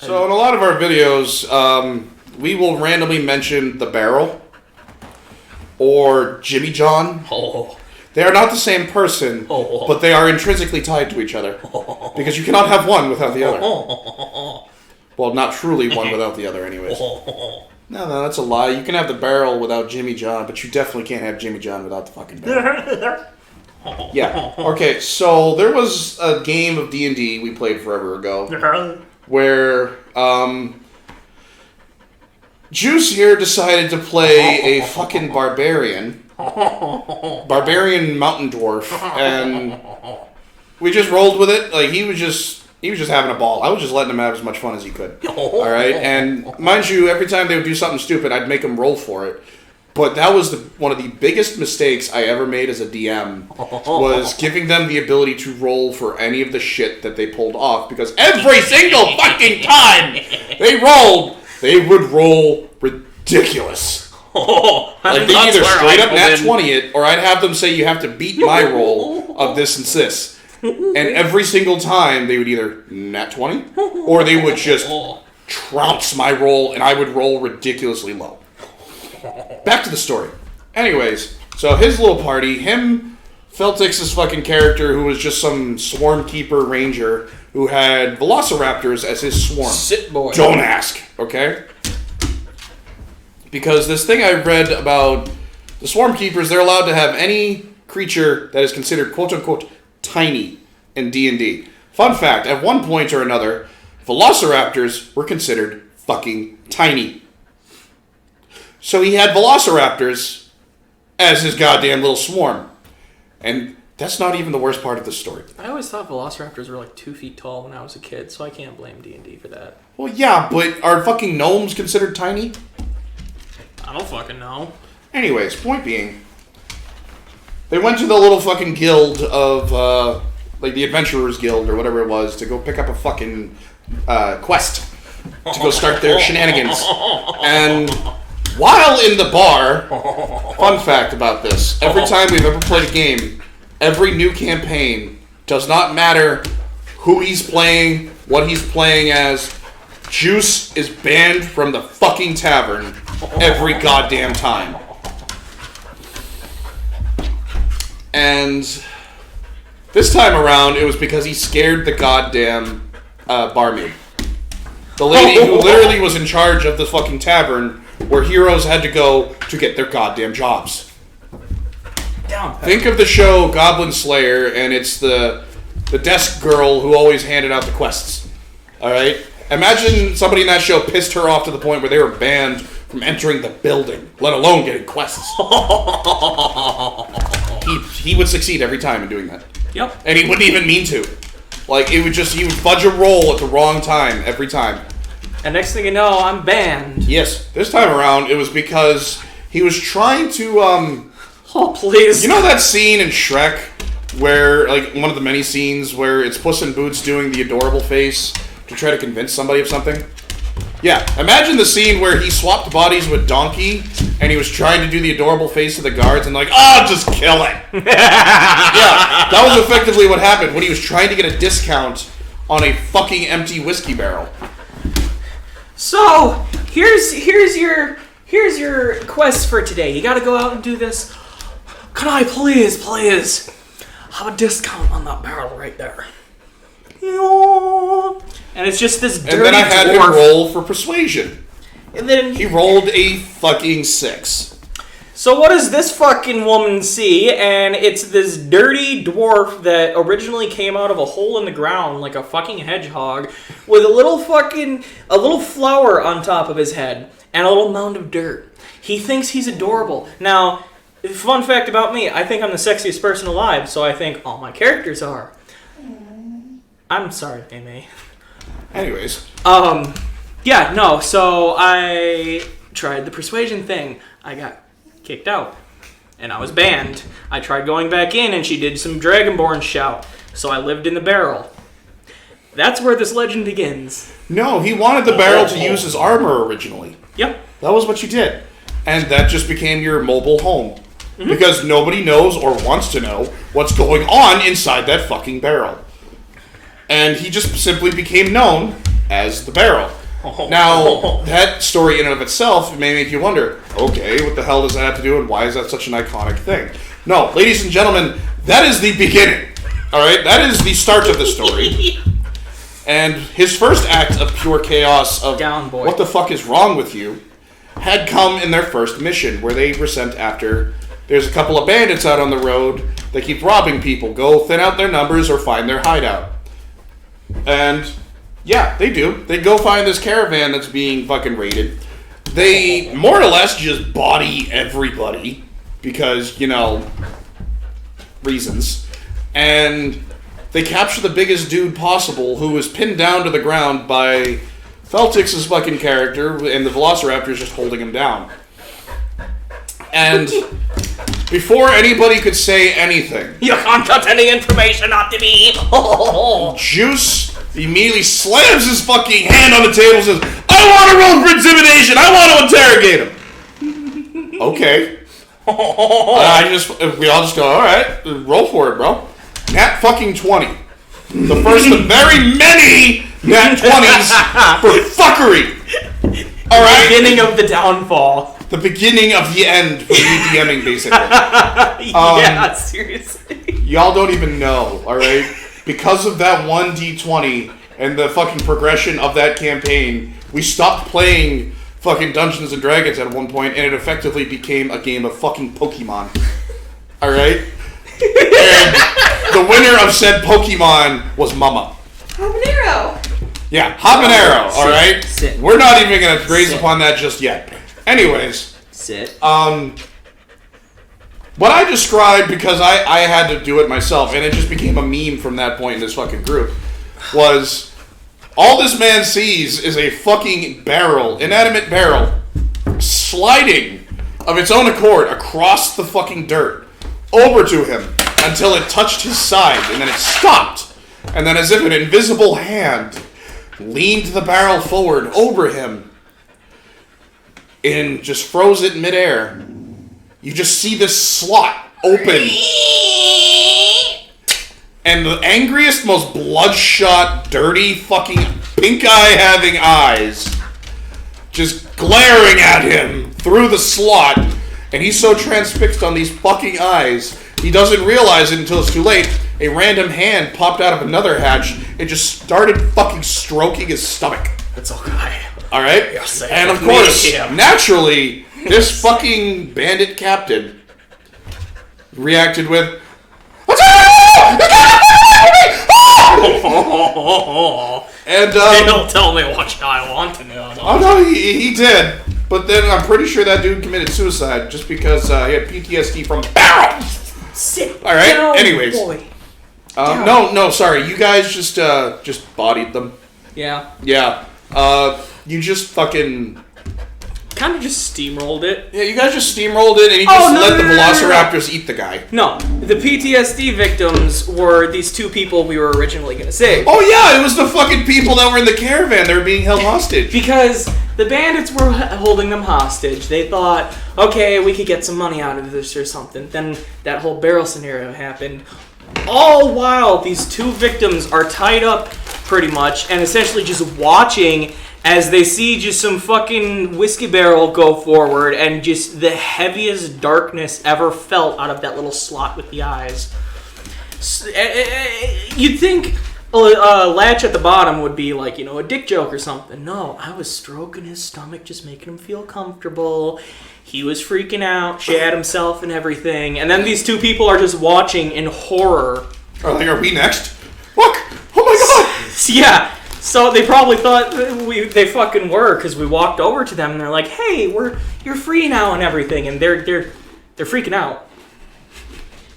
So in a lot of our videos, we will randomly mention the barrel or Jimmy John. Oh. They are not the same person, but they are intrinsically tied to each other. Because you cannot have one without the other. Well, not truly one without the other, anyways. No, that's a lie. You can have the barrel without Jimmy John, but you definitely can't have Jimmy John without the fucking barrel. Yeah. Okay, so there was a game of D&D we played forever ago where Juice here decided to play a fucking barbarian mountain dwarf, and we just rolled with it. Like, he was just having a ball. I was just letting him have as much fun as he could. Alright? And mind you, every time they would do something stupid, I'd make him roll for it. But that was one of the biggest mistakes I ever made as a DM, was giving them the ability to roll for any of the shit that they pulled off, because every single fucking time they rolled, they would roll ridiculous. Like, they either straight up nat 20 it, or I'd have them say you have to beat my roll of this and this. And every single time they would either nat 20, or they would just trounce my roll, and I would roll ridiculously low. Back to the story. Anyways, so his little party, Feltix's fucking character, who was just some swarm keeper ranger who had velociraptors as his swarm. Sit boy. Don't ask, okay? Because this thing I read about the swarm keepers, they're allowed to have any creature that is considered quote-unquote tiny in D&D. Fun fact, at one point or another, velociraptors were considered fucking tiny. So he had velociraptors as his goddamn little swarm. And that's not even the worst part of the story. I always thought velociraptors were like 2 feet tall when I was a kid, so I can't blame D&D for that. Well, yeah, but are fucking gnomes considered tiny? I don't fucking know. Anyways, point being, they went to the little fucking guild of, like the Adventurers Guild or whatever it was, to go pick up a fucking quest to go start their shenanigans. And while in the bar, fun fact about this, every time we've ever played a game, every new campaign, does not matter who he's playing, what he's playing as, Juice is banned from the fucking tavern every goddamn time. And this time around, it was because he scared the goddamn barmaid. The lady who literally was in charge of the fucking tavern where heroes had to go to get their goddamn jobs. Think of the show Goblin Slayer, and it's the desk girl who always handed out the quests. Alright? Imagine somebody in that show pissed her off to the point where they were banned from entering the building, let alone getting quests. He would succeed every time in doing that. Yep. And he wouldn't even mean to. Like, he would fudge a roll at the wrong time every time. And next thing you know, I'm banned. Yes. This time around, it was because he was trying to, Oh, please. You know that scene in Shrek where, like, one of the many scenes where it's Puss in Boots doing the adorable face to try to convince somebody of something? Yeah. Imagine the scene where he swapped bodies with Donkey and he was trying to do the adorable face to the guards and like, just kill it. Yeah. That was effectively what happened when he was trying to get a discount on a fucking empty whiskey barrel. So, here's your quest for today. You gotta go out and do this. Can I please have a discount on that barrel right there? And it's just this dirty dwarf. And then I had him roll for persuasion. And then he rolled a fucking 6. So what does this fucking woman see? And it's this dirty dwarf that originally came out of a hole in the ground like a fucking hedgehog with a little flower on top of his head and a little mound of dirt. He thinks he's adorable. Now, fun fact about me, I think I'm the sexiest person alive, so I think all my characters are. I'm sorry, Amy. Anyways. Yeah, no, so I tried the persuasion thing. I got kicked out. And I was banned. I tried going back in and she did some Dragonborn shout. So I lived in the barrel. That's where this legend begins. No, he wanted the barrel to use as armor originally. Yep. That was what you did. And that just became your mobile home. Mm-hmm. Because nobody knows or wants to know what's going on inside that fucking barrel. And he just simply became known as the barrel. Now, that story in and of itself may make you wonder, okay, what the hell does that have to do and why is that such an iconic thing? No, ladies and gentlemen, that is the beginning. Alright, that is the start of the story. And his first act of pure chaos of what the fuck is wrong with you had come in their first mission, where they were sent after. There's a couple of bandits out on the road that keep robbing people. Go thin out their numbers or find their hideout. And yeah, they do. They go find this caravan that's being fucking raided. They more or less just body everybody because, reasons. And they capture the biggest dude possible, who is pinned down to the ground by Feltix's fucking character, and the Velociraptor is just holding him down. And before anybody could say anything, you can't cut any information out to me. Juice immediately slams his fucking hand on the table and says, I want to roll for intimidation. I want to interrogate him. Okay. We all just go, all right, roll for it, bro. Nat fucking 20. The first of very many Nat 20s for fucking. All right. The beginning of the downfall. The beginning of the end for me DMing, basically. Yeah, seriously. Y'all don't even know, all right? Because of that one D20 and the fucking progression of that campaign, we stopped playing fucking Dungeons and Dragons at one point, and it effectively became a game of fucking Pokemon. All right? And the winner of said Pokemon was Mama. Habanero. Yeah, Habanero, all right? Sit. We're not even going to graze upon that just yet. Anyways. Sit. What I described, because I had to do it myself, and it just became a meme from that point in this fucking group, was all this man sees is a fucking barrel, inanimate barrel, sliding of its own accord across the fucking dirt over to him until it touched his side, and then it stopped. And then as if an invisible hand leaned the barrel forward over him and just froze it in midair. You just see this slot open. And the angriest, most bloodshot, dirty, fucking pink eye having eyes just glaring at him through the slot. And he's so transfixed on these fucking eyes, he doesn't realize it until it's too late. A random hand popped out of another hatch and just started fucking stroking his stomach. That's okay. Alright? And of course, naturally, this fucking bandit captain reacted with, and they don't tell me what I want to know. Oh no, he did. But then I'm pretty sure that dude committed suicide just because he had PTSD from barrels. Sit all right. down, Anyways, boy. No, sorry. You guys just bodied them. Yeah. Yeah. You just fucking kind of just steamrolled it. Yeah, you guys just steamrolled it, and you just let the Velociraptors eat the guy. No, the PTSD victims were these two people we were originally going to save. Oh yeah, it was the fucking people that were in the caravan. They were being held hostage. Because the bandits were holding them hostage. They thought, okay, we could get some money out of this or something. Then that whole barrel scenario happened. All while these two victims are tied up pretty much and essentially just watching as they see just some fucking whiskey barrel go forward and just the heaviest darkness ever felt out of that little slot with the eyes. You'd think a latch at the bottom would be like, a dick joke or something. No, I was stroking his stomach, just making him feel comfortable. He was freaking out, shat himself and everything. And then these two people are just watching in horror. Are we next? Look! Oh my god! Yeah. So they probably thought they fucking were, because we walked over to them and they're like, "Hey, you're free now and everything," and they're freaking out,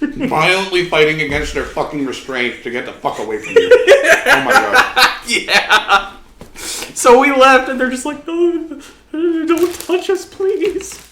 violently fighting against their fucking restraint to get the fuck away from you. Oh my god! Yeah. So we left and they're just like, "No, don't touch us, please."